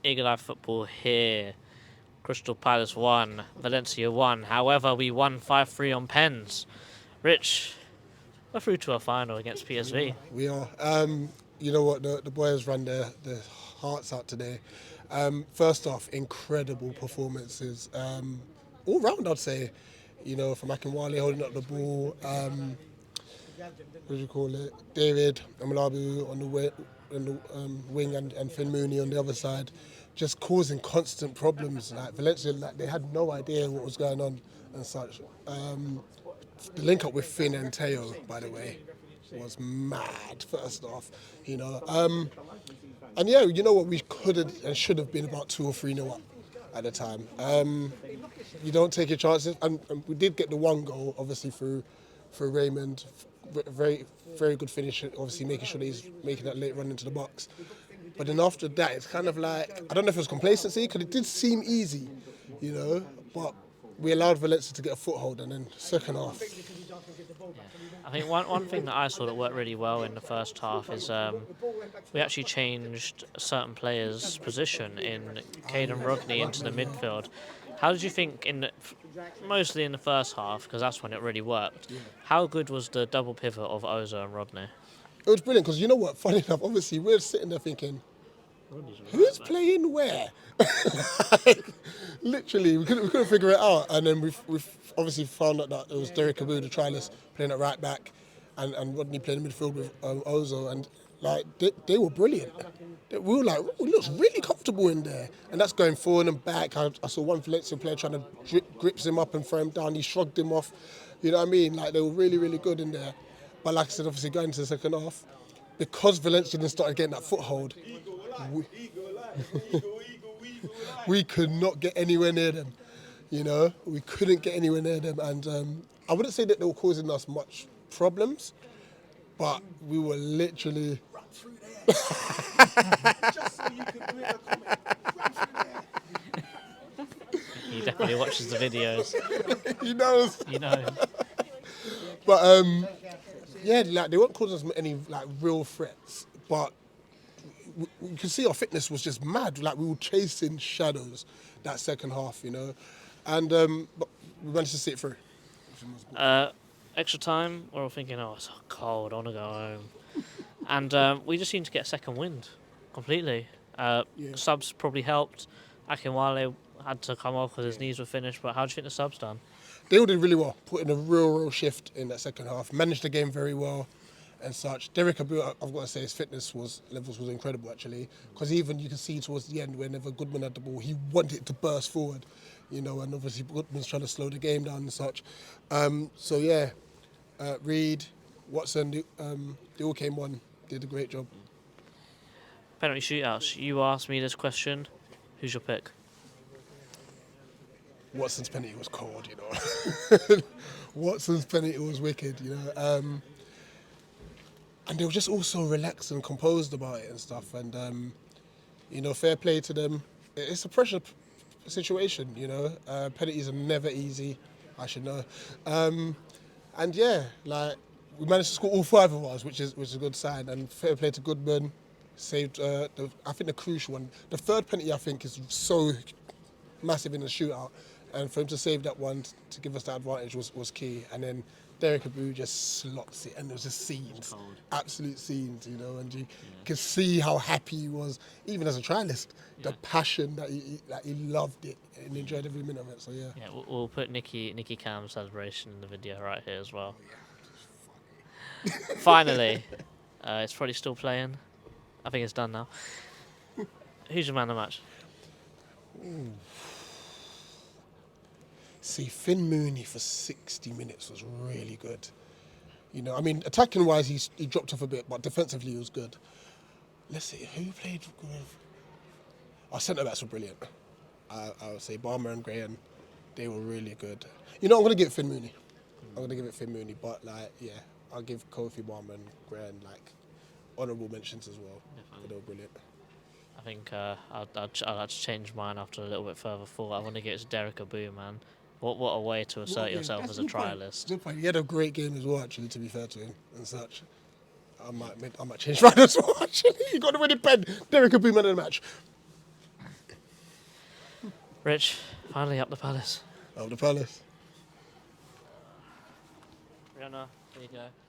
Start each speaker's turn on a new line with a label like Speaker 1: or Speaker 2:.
Speaker 1: Eagle Eye Football here. Crystal Palace 1, Valencia 1. However, we won 5-3 on pens. Rich, we're through to a final against PSV.
Speaker 2: We are. You know what? The boys ran their hearts out today. First off, incredible performances. All round, I'd say. You know, from Akinwale holding up the ball. What do you call it? David Amalabu on the wing and Finn Mooney on the other side, just causing constant problems. Like Valencia, they had no idea what was going on and such. The link up with Finn and Teo, by the way, was mad. First off, you know, and yeah, you know what, we could have and should have been about 2 or 3-0 up at the time. You don't take your chances, and we did get the one goal, obviously through Raymond. Very, very good finish, obviously making sure that he's making that late run into the box. But then after that, it's kind of like, I don't know if it was complacency, because it did seem easy, you know, but we allowed Valencia to get a foothold, and then second half.
Speaker 1: I think one thing that I saw that worked really well in the first half is we actually changed certain players' position in Caden Rodney into the midfield. How did you think, mostly in the first half, because that's when it really worked, how good was the double pivot of Ozo and Rodney?
Speaker 2: It was brilliant, because you know what, funny enough, obviously we're sitting there thinking, who's playing where? Literally, we couldn't figure it out, and then we've obviously found out that it was Derek Abu, the trialist, playing at right back, and Rodney playing midfield with Ozo, and like they were brilliant. We were like, he looks really comfortable in there, and that's going forward and back. I saw one Valencia player trying to grips him up and throw him down. He shrugged him off. You know what I mean? Like, they were really, really good in there. But like I said, obviously going into the second half, because Valencia then started getting that foothold, we could not get anywhere near them. You know, we couldn't get anywhere near them, and I wouldn't say that they were causing us much problems, but we were literally.
Speaker 3: Just so you could make a comment. Run through there.
Speaker 1: He definitely watches the videos.
Speaker 2: He knows.
Speaker 1: You know.
Speaker 2: But yeah, like, they weren't causing us any like real threats, but you can see our fitness was just mad. Like, we were chasing shadows that second half, you know, and but we managed to see it through.
Speaker 1: Extra time, we're all thinking, oh, it's so cold, I want to go home. And we just seemed to get a second wind completely. Subs probably helped. Akinwale had to come off because his knees were finished, but how do you think the subs done?
Speaker 2: They all did really well, put in a real shift in that second half, managed the game very well and such. Derek Abu, I've got to say, his fitness levels was incredible, actually, because even you can see towards the end, whenever Goodman had the ball, he wanted to burst forward, you know, and obviously Goodman's trying to slow the game down and such. So yeah, Reed, Watson, they all came on, did a great job.
Speaker 1: Penalty shootouts. You asked me this question. Who's your pick?
Speaker 2: Watson's penalty was cold, you know. Watson's penalty was wicked, you know. And they were just all so relaxed and composed about it and stuff. And, you know, fair play to them. It's a pressure situation, you know. Penalties are never easy, I should know. And yeah, like, we managed to score all 5 of ours, which is a good sign. And fair play to Goodman. Saved, I think, the crucial one. The third penalty, I think, is so massive in the shootout. And for him to save that one to give us that advantage was key. And then Derek Abu just slots it, and there was just scenes, absolute scenes, you know. And you can see how happy he was, even as a trialist. The passion that he loved it and enjoyed every minute of it. So yeah.
Speaker 1: Yeah, we'll put Nicky Cam's celebration in the video right here as well. Finally, it's probably still playing. I think it's done now. Who's your man of the match?
Speaker 2: Ooh. See, Finn Mooney for 60 minutes was really good. You know, I mean, attacking-wise, he dropped off a bit, but defensively he was good. Let's see, who played good? Our centre-backs were brilliant. I would say Barmer and Graham, they were really good. You know, I'm going to give it Finn Mooney. But, like, yeah, I'll give Kofi, Barmer and Graham, like, honourable mentions as well. They were brilliant.
Speaker 1: I think I'll have to change mine after a little bit further thought. I want to give it to Derek Abu, man. What a way to assert yourself as a trialist.
Speaker 2: Good point. He had a great game as well, actually, to be fair to him and such. I might change mine as well, actually. He got the winning pen. Derek Abu, man of the match.
Speaker 1: Rich, finally up the Palace.
Speaker 2: Up the Palace.
Speaker 1: Rihanna, there you go.